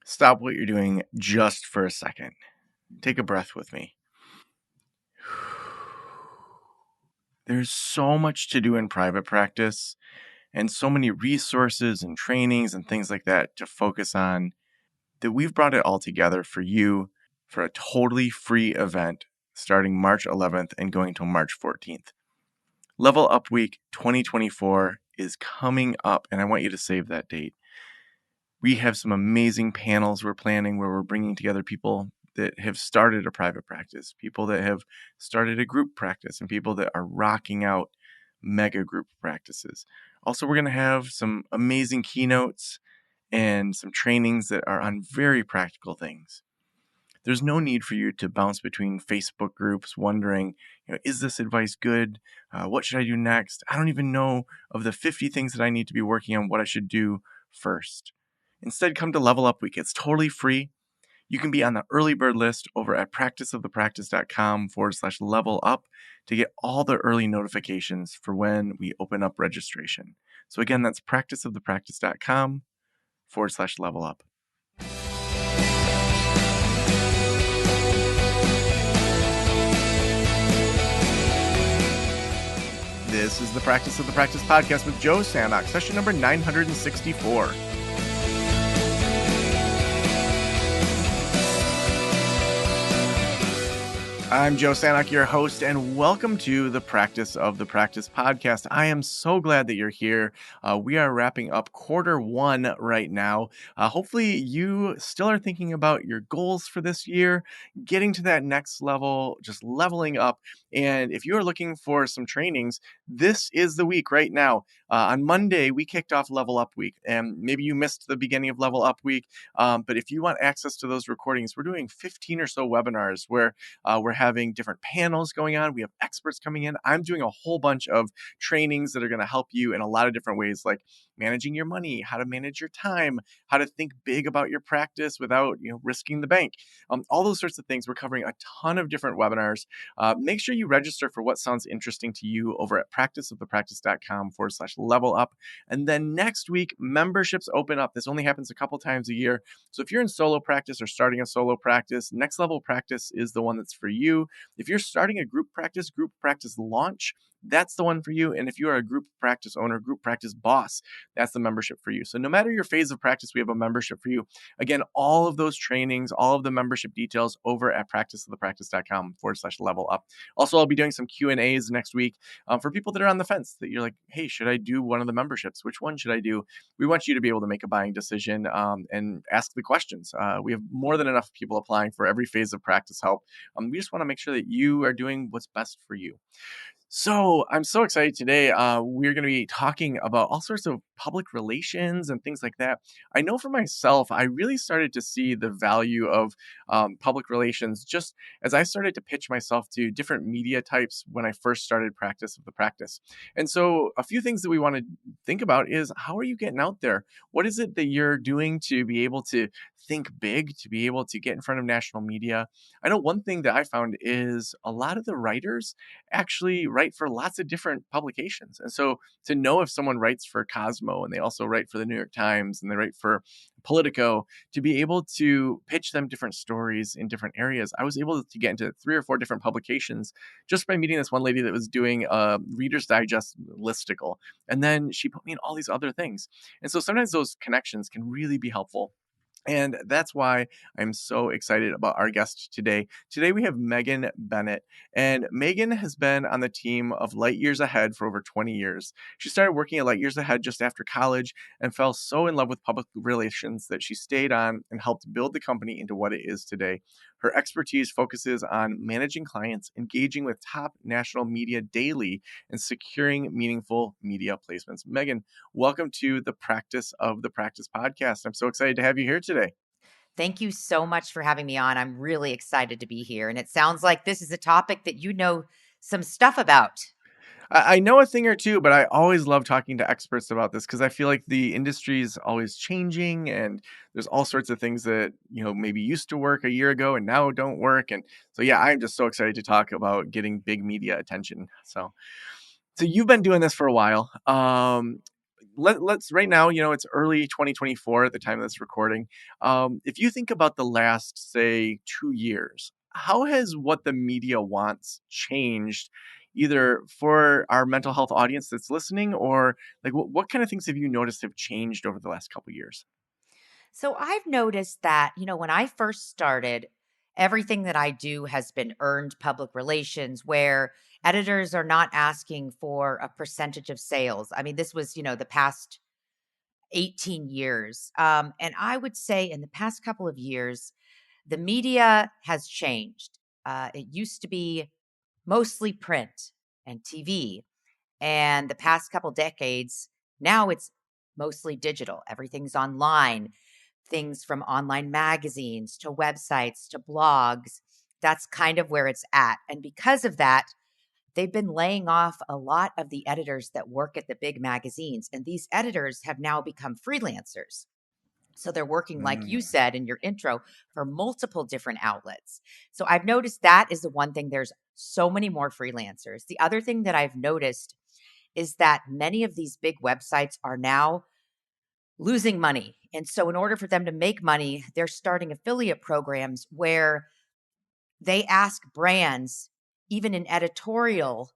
Stop what you're doing just for a second. Take a breath with me. There's so much to do in private practice and so many resources and trainings and things like that to focus on that we've brought it all together for you for a totally free event starting March 11th and going till March 14th. Level Up Week 2024 is coming up, and I want you to save that date. We have some amazing panels we're planning where we're bringing together people that have started a private practice, people that have started a group practice, and people that are rocking out mega group practices. Also, we're going to have some amazing keynotes and some trainings that are on very practical things. There's no need for you to bounce between Facebook groups wondering, is this advice good? What should I do next? I don't even know of the 50 things that I need to be working on, what I should do first. Instead, come to Level Up Week. It's totally free. You can be on the early bird list over at practiceofthepractice.com/level up to get all the early notifications for when we open up registration. So again, that's practiceofthepractice.com/level up. This is the Practice of the Practice podcast with Joe Sanok, session number 964. I'm Joe Sanok, your host, and welcome to the Practice of the Practice podcast. I am so glad that you're here. We are wrapping up Q1 right now. Hopefully, you still are thinking about your goals for this year, getting to that next level, just leveling up. And if you are looking for some trainings, this is the week right now. On Monday, we kicked off Level Up Week, and maybe you missed the beginning of Level Up Week. But if you want access to those recordings, we're doing 15 or so webinars where we're having different panels going on. We have experts coming in. I'm doing a whole bunch of trainings that are going to help you in a lot of different ways, like managing your money, how to manage your time, how to think big about your practice without risking the bank. All those sorts of things. We're covering a ton of different webinars. Make sure you register for what sounds interesting to you over at practiceofthepractice.com/level up. And then next week, memberships open up. This only happens a couple times a year. So if you're in solo practice or starting a solo practice, Next Level Practice is the one that's for you. If you're starting a group practice launch, that's the one for you. And if you are a group practice owner, group practice boss, that's the membership for you. So no matter your phase of practice, we have a membership for you. Again, all of those trainings, all of the membership details over at practiceofthepractice.com/level up. Also, I'll be doing some Q&As next week for people that are on the fence that you're like, hey, should I do one of the memberships? Which one should I do? We want you to be able to make a buying decision and ask the questions. We have more than enough people applying for every phase of practice help. We just want to make sure that you are doing what's best for you. So I'm so excited today. We're going to be talking about all sorts of public relations and things like that. I know for myself, I really started to see the value of public relations just as I started to pitch myself to different media types when I first started Practice of the Practice. And so a few things that we want to think about is, how are you getting out there? What is it that you're doing to be able to think big, to be able to get in front of national media? I know one thing that I found is a lot of the writers actually write for lots of different publications. And so to know if someone writes for Cosmo and they also write for the New York Times and they write for Politico, to be able to pitch them different stories in different areas, I was able to get into 3 or 4 different publications just by meeting this one lady that was doing a Reader's Digest listicle. And then she put me in all these other things. And so sometimes those connections can really be helpful. And that's why I'm so excited about our guest today. Today we have Megan Bennett, and Megan has been on the team of Light Years Ahead for over 20 years. She started working at Light Years Ahead just after college and fell so in love with public relations that she stayed on and helped build the company into what it is today. Her expertise focuses on managing clients, engaging with top national media daily, and securing meaningful media placements. Megan, welcome to the Practice of the Practice podcast. I'm so excited to have you here today. Thank you so much for having me on. I'm really excited to be here. And it sounds like this is a topic that you know some stuff about. I know a thing or two, but I always love talking to experts about this because I feel like the industry is always changing and there's all sorts of things that, maybe used to work a year ago and now don't work. And so, yeah, I'm just so excited to talk about getting big media attention. So you've been doing this for a while. let's right now, it's early 2024 at the time of this recording. If you think about the last, say, 2 years, how has what the media wants changed, either for our mental health audience that's listening, or like what kind of things have you noticed have changed over the last couple years? So I've noticed that, when I first started, everything that I do has been earned public relations where editors are not asking for a percentage of sales. I mean, this was, the past 18 years. And I would say in the past couple of years, the media has changed. It used to be mostly print and TV. And the past couple decades, now it's mostly digital. Everything's online, things from online magazines to websites to blogs. That's kind of where it's at. And because of that, they've been laying off a lot of the editors that work at the big magazines. And these editors have now become freelancers. So they're working, like you Mm. said in your intro, for multiple different outlets. So I've noticed that is the one thing. There's so many more freelancers. The other thing that I've noticed is that many of these big websites are now losing money. And so, in order for them to make money, they're starting affiliate programs where they ask brands, even in editorial,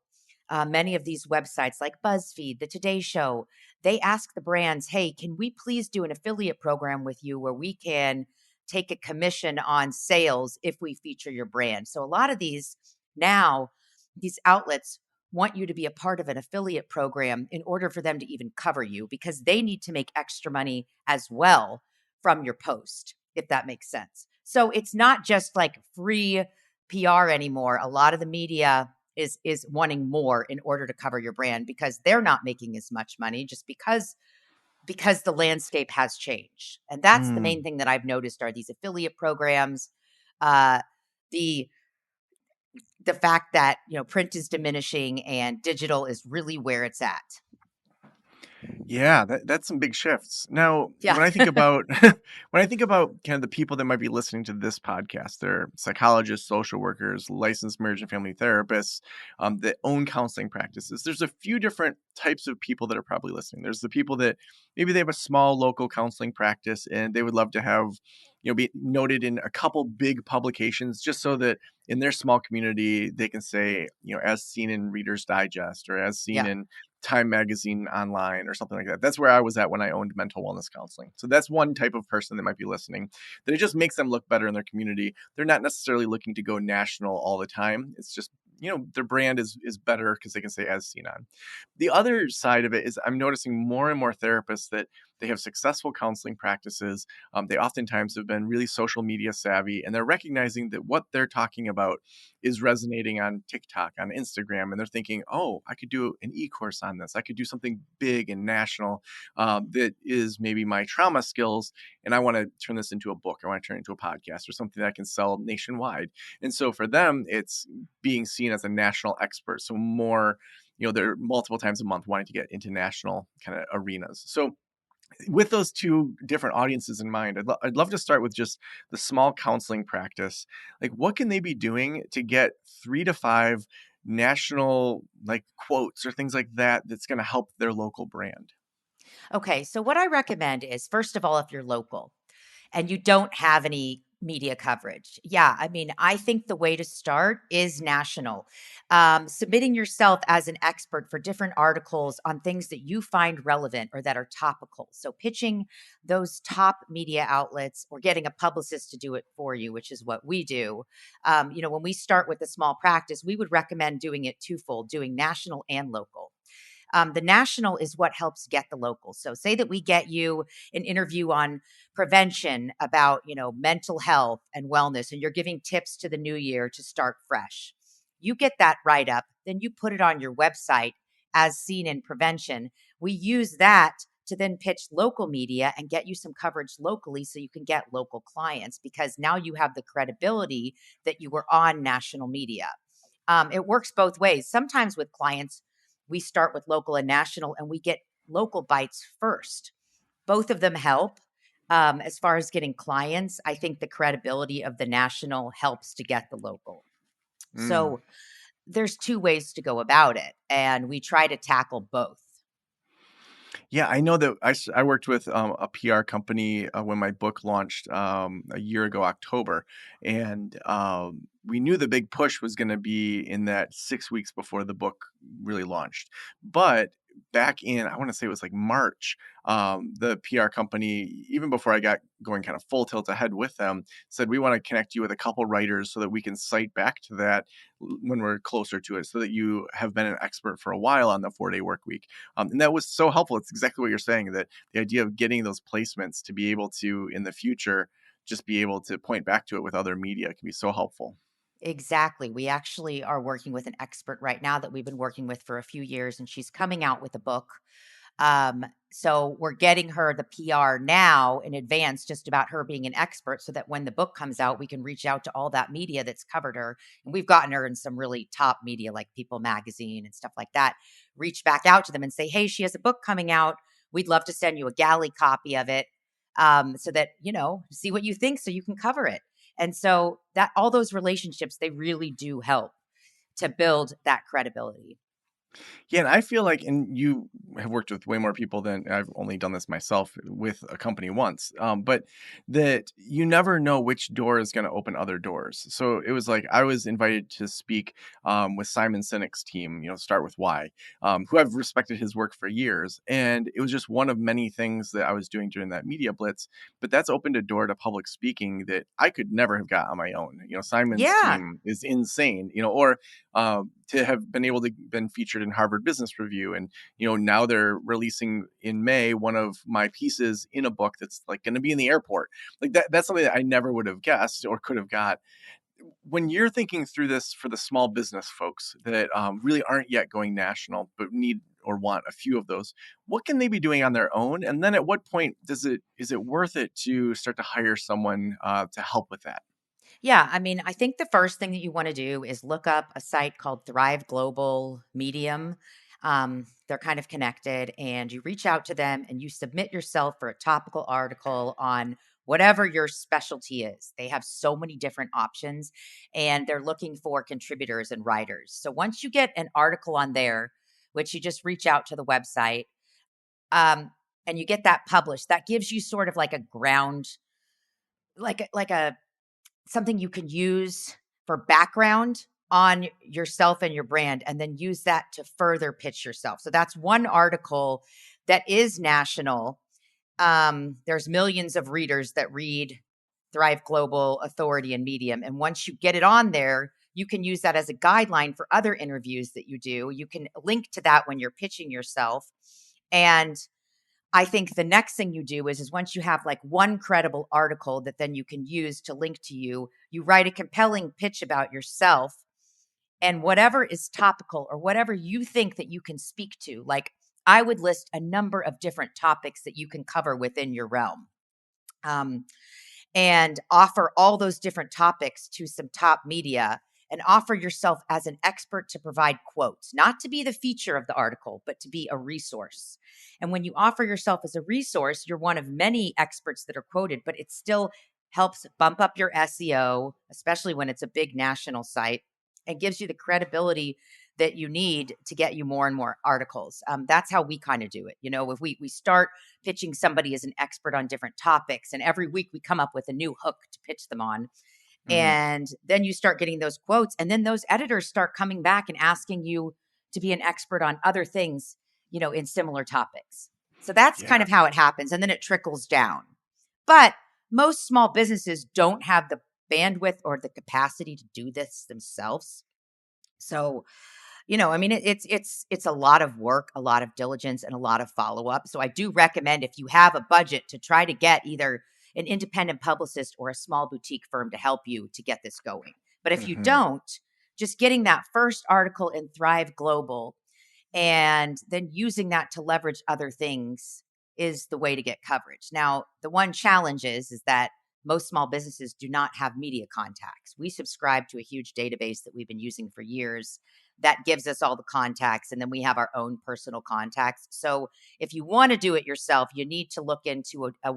many of these websites like BuzzFeed, The Today Show, they ask the brands, hey, can we please do an affiliate program with you where we can take a commission on sales if we feature your brand? So a lot of these now, these outlets want you to be a part of an affiliate program in order for them to even cover you because they need to make extra money as well from your post, if that makes sense. So it's not just like free PR anymore. A lot of the media is wanting more in order to cover your brand because they're not making as much money just because the landscape has changed. And that's the main Mm. thing that I've noticed are these affiliate programs, uh, the the fact that print is diminishing and digital is really where it's at. Yeah, that's some big shifts. Now, Yeah. when I think about when I think about kind of the people that might be listening to this podcast, they're psychologists, social workers, licensed marriage and family therapists, that own counseling practices. There's a few different types of people that are probably listening. There's the people that maybe they have a small local counseling practice and they would love to have, be noted in a couple big publications just so that in their small community they can say, as seen in Reader's Digest or as seen Yeah. in Time Magazine online or something like that. That's where I was at when I owned mental wellness counseling. So that's one type of person that might be listening, that it just makes them look better in their community. They're not necessarily looking to go national all the time. It's just, their brand is better because they can say as seen on. The other side of it is I'm noticing more and more therapists that they have successful counseling practices. They oftentimes have been really social media savvy, and they're recognizing that what they're talking about is resonating on TikTok, on Instagram, and they're thinking, oh, I could do an e-course on this. I could do something big and national, that is maybe my trauma skills, and I want to turn this into a book. I want to turn it into a podcast or something that I can sell nationwide. And so for them, it's being seen as a national expert. So more, they're multiple times a month wanting to get into national kind of arenas. So with those two different audiences in mind, I'd love to start with just the small counseling practice. Like, what can they be doing to get 3 to 5 national like quotes or things like that that's going to help their local brand? Okay. So what I recommend is first of all, if you're local, and you don't have any media coverage. Yeah, I mean, I think the way to start is national. Submitting yourself as an expert for different articles on things that you find relevant or that are topical. So, pitching those top media outlets or getting a publicist to do it for you, which is what we do. When we start with a small practice, we would recommend doing it twofold, doing national and local. The national is what helps get the local. So say that we get you an interview on prevention about, mental health and wellness, and you're giving tips to the new year to start fresh. You get that write up, then you put it on your website as seen in prevention. We use that to then pitch local media and get you some coverage locally so you can get local clients because now you have the credibility that you were on national media. It works both ways. Sometimes with clients, we start with local and national, and we get local bites first. Both of them help. As far as getting clients, I think the credibility of the national helps to get the local. Mm. So there's two ways to go about it, and we try to tackle both. Yeah, I know that I worked with a PR company when my book launched a year ago, October, and we knew the big push was going to be in that 6 weeks before the book really launched. But back in, I want to say it was like March, the PR company, even before I got going kind of full tilt ahead with them, said, we want to connect you with a couple writers so that we can cite back to that when we're closer to it, so that you have been an expert for a while on the 4-day work week. And that was so helpful. It's exactly what you're saying, that the idea of getting those placements to be able to, in the future, just be able to point back to it with other media can be so helpful. Exactly. We actually are working with an expert right now that we've been working with for a few years, and she's coming out with a book. So we're getting her the PR now in advance, just about her being an expert, so that when the book comes out, we can reach out to all that media that's covered her. And we've gotten her in some really top media like People Magazine and stuff like that. Reach back out to them and say, hey, she has a book coming out. We'd love to send you a galley copy of it, so that, see what you think so you can cover it. And so that all those relationships, they really do help to build that credibility. Yeah, and I feel like, and you have worked with way more people than I've only done this myself with a company once, but that you never know which door is going to open other doors. So it was like I was invited to speak with Simon Sinek's team, Start with Why, who I've respected his work for years. And it was just one of many things that I was doing during that media blitz. But that's opened a door to public speaking that I could never have got on my own. Simon's Yeah. team is insane, or to have been able to been featured in Harvard Business Review, and now they're releasing in May one of my pieces in a book that's like going to be in the airport. Like that's something that I never would have guessed or could have got. When you're thinking through this for the small business folks that really aren't yet going national but need or want a few of those, what can they be doing on their own? And then at what point is it worth it to start to hire someone to help with that? Yeah, I mean, I think the first thing that you want to do is look up a site called Thrive Global Medium. They're kind of connected, and you reach out to them and you submit yourself for a topical article on whatever your specialty is. They have so many different options, and they're looking for contributors and writers. So once you get an article on there, which you just reach out to the website, um, and you get that published, that gives you sort of like a ground, like a something you can use for background on yourself and your brand, and then use that to further pitch yourself. So that's one article that is national. There's millions of readers that read Thrive Global, Authority, and Medium. And once you get it on there, you can use that as a guideline for other interviews that you do. You can link to that when you're pitching yourself. And I think the next thing you do is once you have like one credible article that then you can use to link to you, you write a compelling pitch about yourself, and whatever is topical or whatever you think that you can speak to. Like, I would list a number of different topics that you can cover within your realm. Um, and offer all those different topics to some top media, and offer yourself as an expert to provide quotes, not to be the feature of the article, but to be a resource. And when you offer yourself as a resource, you're one of many experts that are quoted, but it still helps bump up your SEO, especially when it's a big national site, and gives you the credibility that you need to get you more and more articles. That's how we kind of do it. If we start pitching somebody as an expert on different topics, and every week we come up with a new hook to pitch them on. Hmm. And then you start getting those quotes, and then those editors start coming back and asking you to be an expert on other things, in similar topics. So that's kind Yeah. of how it happens. And then it trickles down. But most small businesses don't have the bandwidth or the capacity to do this themselves. So, I mean, it's a lot of work, a lot of diligence, and a lot of follow up. So I do recommend, if you have a budget, to try to get either an independent publicist or a small boutique firm to help you to get this going. But if you Hmm. don't, just getting that first article in Thrive Global and then using that to leverage other things is the way to get coverage. Now, the one challenge is that most small businesses do not have media contacts. We subscribe to a huge database that we've been using for years that gives us all the contacts, and then we have our own personal contacts. So if you want to do it yourself, you need to look into a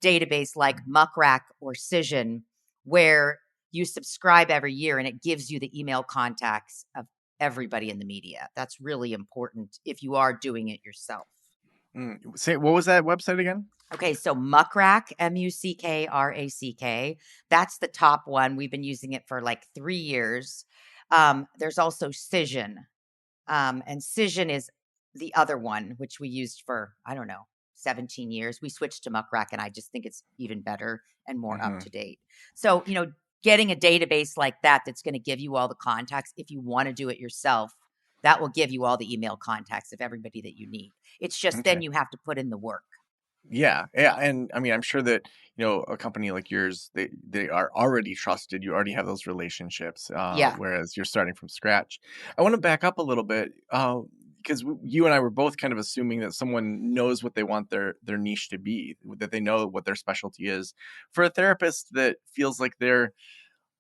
database like Muckrack or Cision, where you subscribe every year and it gives you the email contacts of everybody in the media. That's really important if you are doing it yourself. Say, what was that website again? Okay, so Muckrack, Muckrack, that's the top one. We've been using it for like 3 years. There's also Cision, and Cision is the other one, which we used for, I don't know, 17 years. We switched to Muckrack, and I just think it's even better and more up Hmm. to date. So, getting a database like that that's going to give you all the contacts, if you want to do it yourself, that will give you all the email contacts of everybody that you need. It's just then Okay. you have to put in the work. Yeah, yeah, and I mean, I'm sure that a company like yours, they are already trusted. You already have those relationships, Yeah. whereas you're starting from scratch. I want to back up a little bit, because you and I were both kind of assuming that someone knows what they want their niche to be, that they know what their specialty is. For a therapist that feels like they're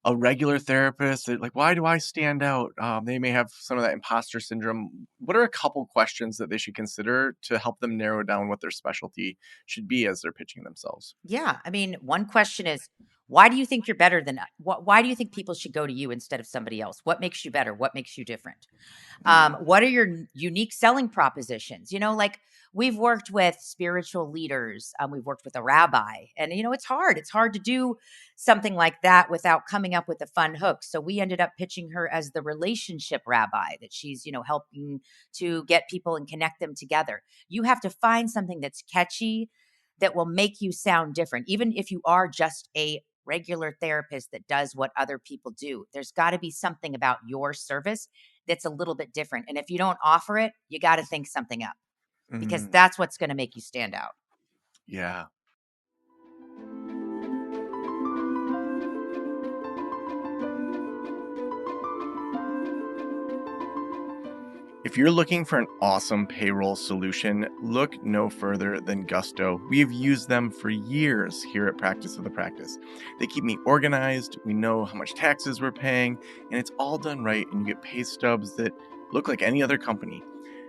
a regular therapist, like, why do I stand out? They may have some of that imposter syndrome. What are a couple questions that they should consider to help them narrow down what their specialty should be as they're pitching themselves? Yeah. I mean, one question is, why do you think you're better than why do you think people should go to you instead of somebody else? What makes you better? What makes you different? Mm, What are your unique selling propositions? Like we've worked with spiritual leaders, we've worked with a rabbi, and it's hard. It's hard to do something like that without coming up with a fun hook. So we ended up pitching her as the relationship rabbi, that she's helping to get people and connect them together. You have to find something that's catchy, that will make you sound different, even if you are just a regular therapist that does what other people do. There's got to be something about your service that's a little bit different. And if you don't offer it, you got to think something up, because mm, that's what's going to make you stand out. yeah. If you're looking for an awesome payroll solution, look no further than Gusto. We've used them for years here at Practice of the Practice. They keep me organized, we know how much taxes we're paying, and it's all done right, and you get pay stubs that look like any other company.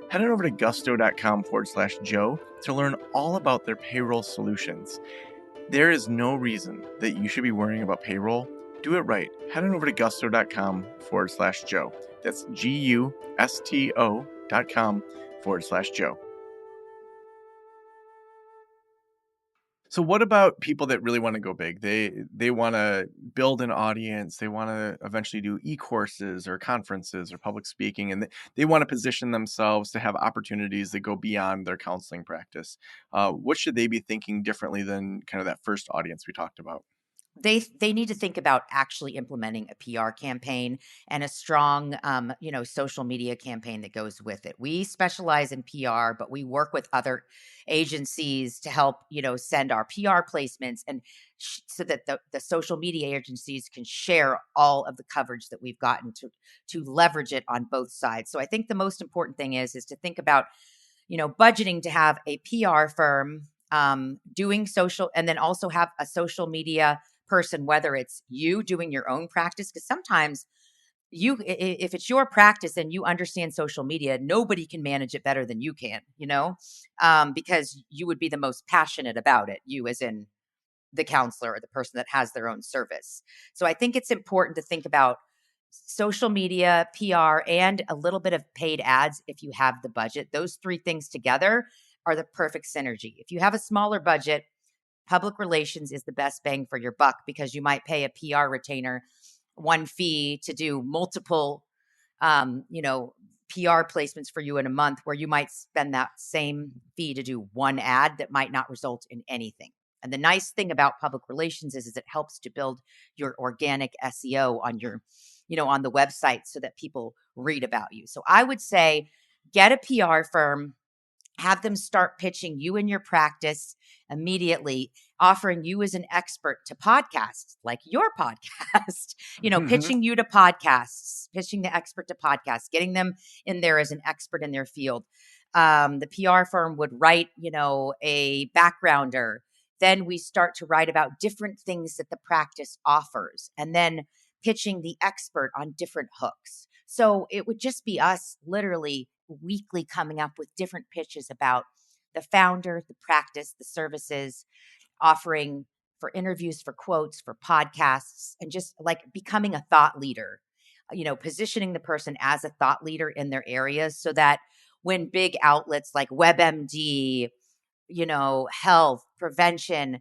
Head on over to gusto.com/Joe to learn all about their payroll solutions. There is no reason that you should be worrying about payroll. Do it right. Head on over to gusto.com/Joe. That's GUSTO.com/Joe. So what about people that really want to go big? They want to build an audience. They want to eventually do e-courses or conferences or public speaking, and they want to position themselves to have opportunities that go beyond their counseling practice. What should they be thinking differently than kind of that first audience we talked about? They need to think about actually implementing a PR campaign and a strong social media campaign that goes with it. We specialize in PR, but we work with other agencies to help send our PR placements, and so that the social media agencies can share all of the coverage that we've gotten to leverage it on both sides. So I think the most important thing is to think about budgeting to have a PR firm doing social, and then also have a social media person, whether it's you doing your own practice, because sometimes if it's your practice and you understand social media, nobody can manage it better than you can, because you would be the most passionate about it, you as in the counselor or the person that has their own service. So I think it's important to think about social media, PR, and a little bit of paid ads if you have the budget. Those three things together are the perfect synergy. If you have a smaller budget, public relations is the best bang for your buck, because you might pay a PR retainer one fee to do multiple um, you know, PR placements for you in a month, where you might spend that same fee to do one ad that might not result in anything. And the nice thing about public relations is it helps to build your organic SEO on on the website, so that people read about you. So I would say get a PR firm, have them start pitching you and your practice immediately, offering you as an expert to podcasts like your podcast, pitching you to podcasts, pitching the expert to podcasts, getting them in there as an expert in their field. The PR firm would write, a backgrounder. Then we start to write about different things that the practice offers, and then pitching the expert on different hooks. So it would just be us literally weekly coming up with different pitches about the founder, the practice, the services, offering for interviews, for quotes, for podcasts, and just like becoming a thought leader, positioning the person as a thought leader in their areas, so that when big outlets like WebMD, health, prevention,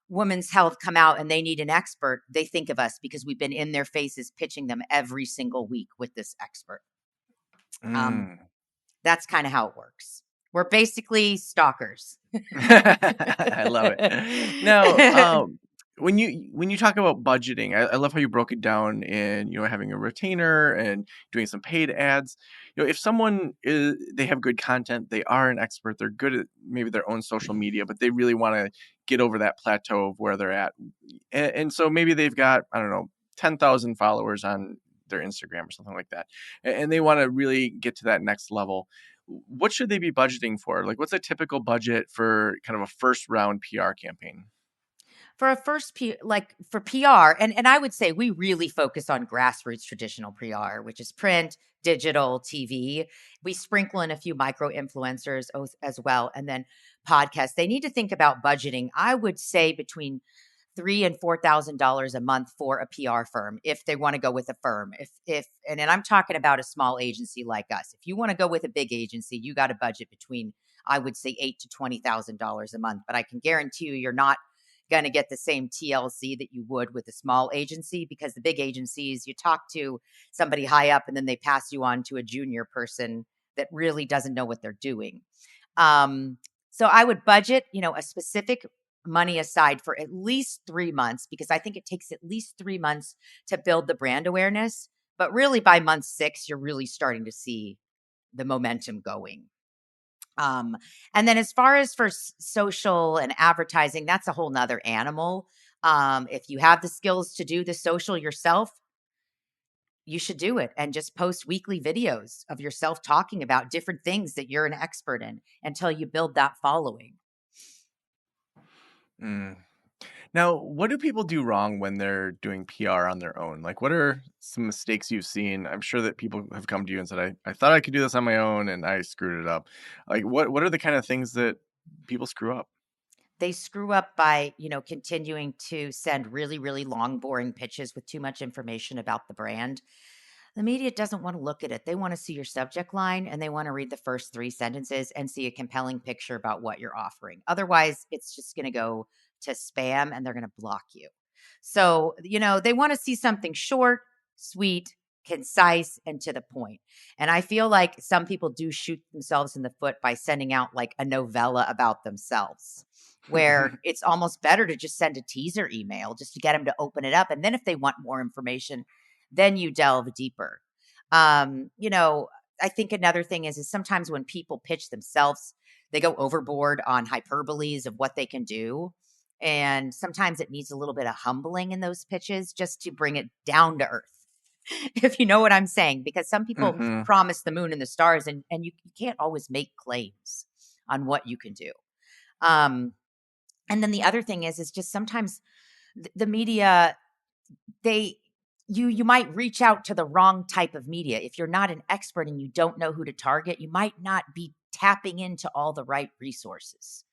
women's health come out and they need an expert, they think of us because we've been in their faces pitching them every single week with this expert. Um, Mm. that's kind of how it works. We're basically stalkers. I love it. Now, when you talk about budgeting, I love how you broke it down in having a retainer and doing some paid ads. If someone they have good content, they are an expert, they're good at maybe their own social media, but they really want to get over that plateau of where they're at, and so maybe they've got, I don't know, 10,000 followers on their Instagram or something like that, and they want to really get to that next level. What should they be budgeting for? Like, what's a typical budget for kind of a first round PR campaign? For a like for PR, and I would say we really focus on grassroots traditional PR, which is print, digital, TV. We sprinkle in a few micro influencers as well, and then podcasts. They need to think about budgeting. I would say between $3,000 and $4,000 a month for a PR firm if they want to go with a firm. And then I'm talking about a small agency like us. If you want to go with a big agency, you got a budget between, I would say, $8,000 to $20,000 a month. But I can guarantee you're not going to get the same TLC that you would with a small agency, because the big agencies, you talk to somebody high up and then they pass you on to a junior person that really doesn't know what they're doing. Um, so I would budget, a specific money aside for at least 3 months, because I think it takes at least 3 months to build the brand awareness. But really, by month 6, you're really starting to see the momentum going. Um, and then as far as for social and advertising, that's a whole nother animal. If you have the skills to do the social yourself, you should do it and just post weekly videos of yourself talking about different things that you're an expert in until you build that following. Mm. Now, what do people do wrong when they're doing PR on their own? Like, what are some mistakes you've seen? I'm sure that people have come to you and said, I thought I could do this on my own and I screwed it up. Like, what are the kind of things that people screw up? They screw up by, continuing to send really, really long, boring pitches with too much information about the brand. The media doesn't want to look at it. They want to see your subject line and they want to read the first 3 sentences and see a compelling picture about what you're offering. Otherwise, it's just going to go to spam and they're going to block you. So, they want to see something short, sweet, concise, and to the point. And I feel like some people do shoot themselves in the foot by sending out like a novella about themselves, where it's almost better to just send a teaser email just to get them to open it up. And then if they want more information, then you delve deeper. I think another thing is sometimes when people pitch themselves, they go overboard on hyperboles of what they can do. And sometimes it needs a little bit of humbling in those pitches just to bring it down to earth, if you know what I'm saying, because some people Hmm. promise the moon and the stars, and you can't always make claims on what you can do. Um, and then the other thing is just sometimes the media, they you might reach out to the wrong type of media. If you're not an expert and you don't know who to target, you might not be tapping into all the right resources.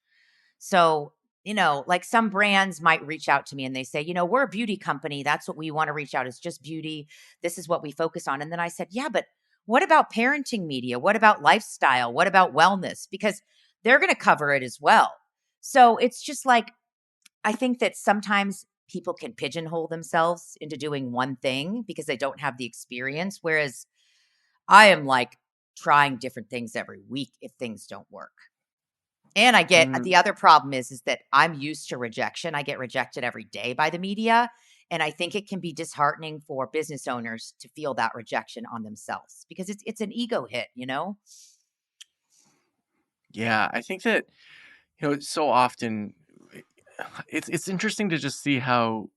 So, like some brands might reach out to me and they say, we're a beauty company. That's what we want to reach out is just beauty. This is what we focus on. And then I said, yeah, but what about parenting media? What about lifestyle? What about wellness? Because they're going to cover it as well. So it's just like, I think that sometimes people can pigeonhole themselves into doing one thing because they don't have the experience. Whereas I am like trying different things every week if things don't work. And I get Mm, the other problem is that I'm used to rejection. I get rejected every day by the media. And I think it can be disheartening for business owners to feel that rejection on themselves because it's an ego hit. yeah, I think that so often it's interesting to just see how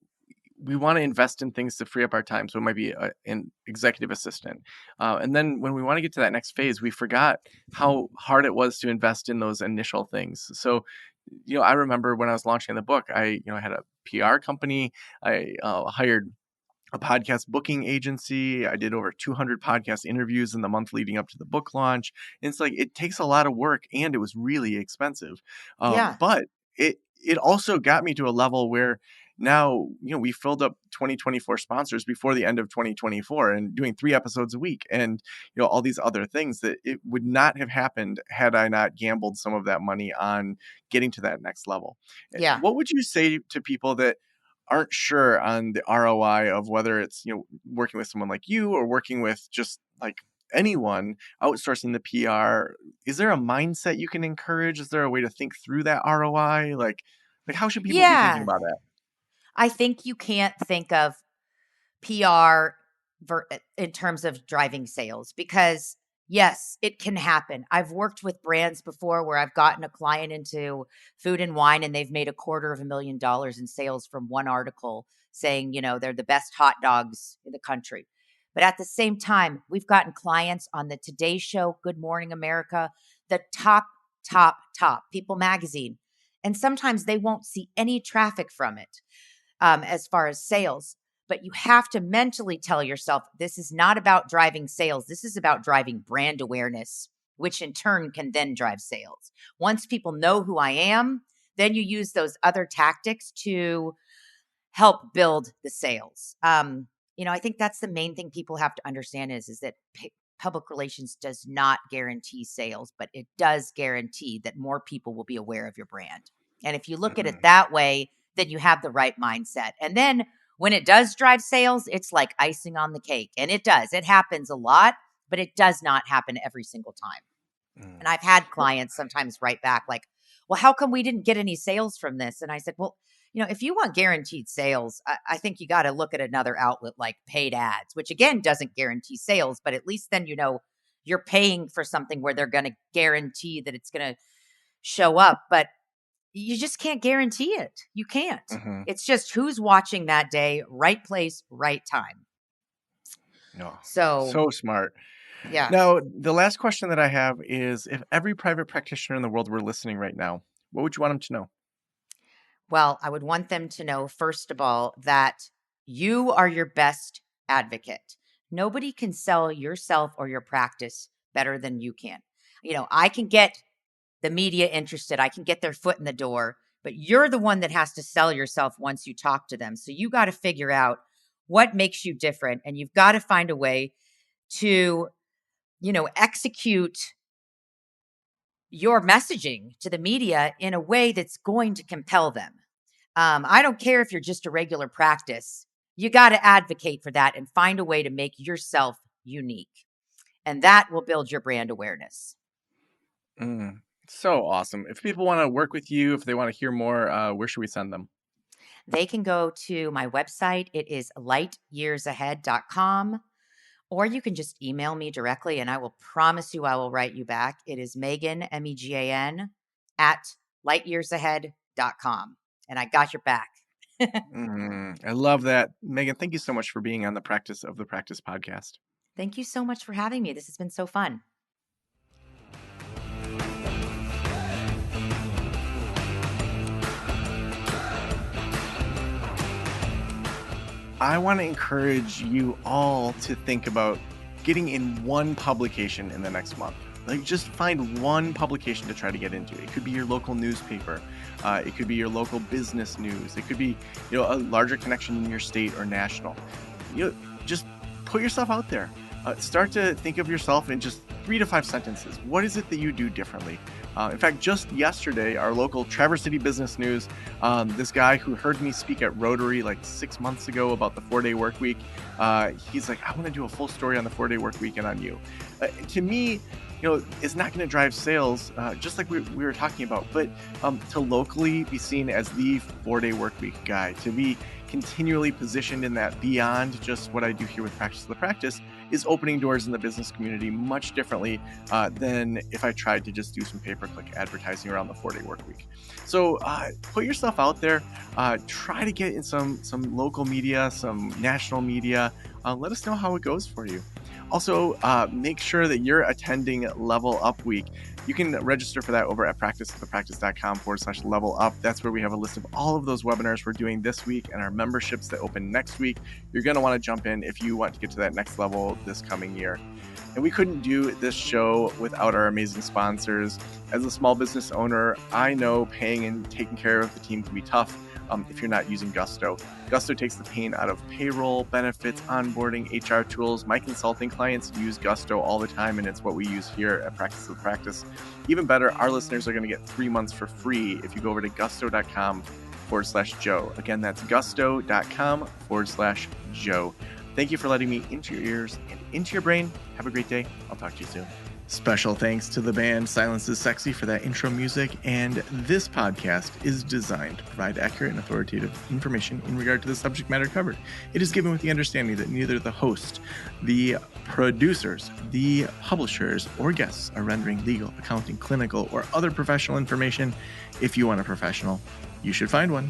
we want to invest in things to free up our time. So it might be an executive assistant. And then when we want to get to that next phase, we forgot how hard it was to invest in those initial things. So, I remember when I was launching the book, I had a PR company. I hired a podcast booking agency. I did over 200 podcast interviews in the month leading up to the book launch. And it's like, it takes a lot of work and it was really expensive. Yeah. But it also got me to a level where now, we filled up 2024 sponsors before the end of 2024 and doing 3 episodes a week and, all these other things that it would not have happened had I not gambled some of that money on getting to that next level. Yeah. What would you say to people that aren't sure on the ROI of whether it's, working with someone like you or working with just like anyone outsourcing the PR? Is there a mindset you can encourage? Is there a way to think through that ROI? Like how should people be thinking Yeah. about that? I think you can't think of PR in terms of driving sales because yes, it can happen. I've worked with brands before where I've gotten a client into food and wine and they've made $250,000 in sales from one article saying, they're the best hot dogs in the country. But at the same time, we've gotten clients on the Today Show, Good Morning America, the top People Magazine. And sometimes they won't see any traffic from it as far as sales. But you have to mentally tell yourself this is not about driving sales. This is about driving brand awareness, which in turn can then drive sales. Once people know who I am, then you use those other tactics to help build the sales. I think that's the main thing people have to understand is that public relations does not guarantee sales, but it does guarantee that more people will be aware of your brand. And if you look at it Mhm. that way, then you have the right mindset. And then when it does drive sales, it's like icing on the cake. And it does. It happens a lot, but it does not happen every single time. And Mm. I've had clients sometimes write back like, well, how come we didn't get any sales from this? And I said, well, if you want guaranteed sales, I think you got to look at another outlet like paid ads, which again doesn't guarantee sales, but at least then you're paying for something where they're going to guarantee that it's going to show up. But you just can't guarantee it. You can't. Mhm. It's just who's watching that day, right place, right time. No. So, So smart. yeah. Now, the last question that I have is if every private practitioner in the world were listening right now, what would you want them to know? Well, I would want them to know, first of all, that you are your best advocate. Nobody can sell yourself or your practice better than you can. I can get the media interested, I can get their foot in the door, but you're the one that has to sell yourself once you talk to them. So you got to figure out what makes you different, and you've got to find a way to, execute your messaging to the media in a way that's going to compel them. I don't care if you're just a regular practice. You got to advocate for that and find a way to make yourself unique. And that will build your brand awareness. Mm, so awesome. If people want to work with you, if they want to hear more, where should we send them? They can go to my website. It is lightyearsahead.com, or you can just email me directly and I will promise you I will write you back. It is Megan, Megan, at lightyearsahead.com. And I got your back. I love that. Megan, thank you so much for being on the Practice of the Practice podcast. Thank you so much for having me. This has been so fun. I want to encourage you all to think about getting in one publication in the next month. Like, just find one publication to try to get into. It could be your local newspaper. It could be your local business news. It could be, a larger connection in your state or national. Just put yourself out there. Start to think of yourself in just 3 to 5 sentences. What is it that you do differently? In fact, just yesterday, our local Traverse City Business News, this guy who heard me speak at Rotary like 6 months ago about the 4-day work week, he's like, I want to do a full story on the 4-day work week and on you. To me, it's not going to drive sales, just like we were talking about, but to locally be seen as the 4-day work week guy, to be continually positioned in that beyond just what I do here with Practice of the Practice is opening doors in the business community much differently than if I tried to just do some pay-per-click advertising around the 4-day work week. So put yourself out there, try to get in some local media, some national media. Let us know how it goes for you. Also, make sure that you're attending Level Up Week. You can register for that over at practiceofthepractice.com/level up. That's where we have a list of all of those webinars we're doing this week and our memberships that open next week. You're going to want to jump in if you want to get to that next level this coming year. And we couldn't do this show without our amazing sponsors. As a small business owner, I know paying and taking care of the team can be tough. if you're not using Gusto. Gusto takes the pain out of payroll, benefits, onboarding, HR tools. My consulting clients use Gusto all the time, and it's what we use here at Practice with Practice. Even better, our listeners are going to get 3 months for free if you go over to gusto.com/Joe. Again, that's gusto.com/Joe. Thank you for letting me into your ears and into your brain. Have a great day. I'll talk to you soon. Special thanks to the band Silence is Sexy for that intro music, and this podcast is designed to provide accurate and authoritative information in regard to the subject matter covered. It is given with the understanding that neither the host, the producers, the publishers, or guests are rendering legal, accounting, clinical, or other professional information. If you want a professional, you should find one.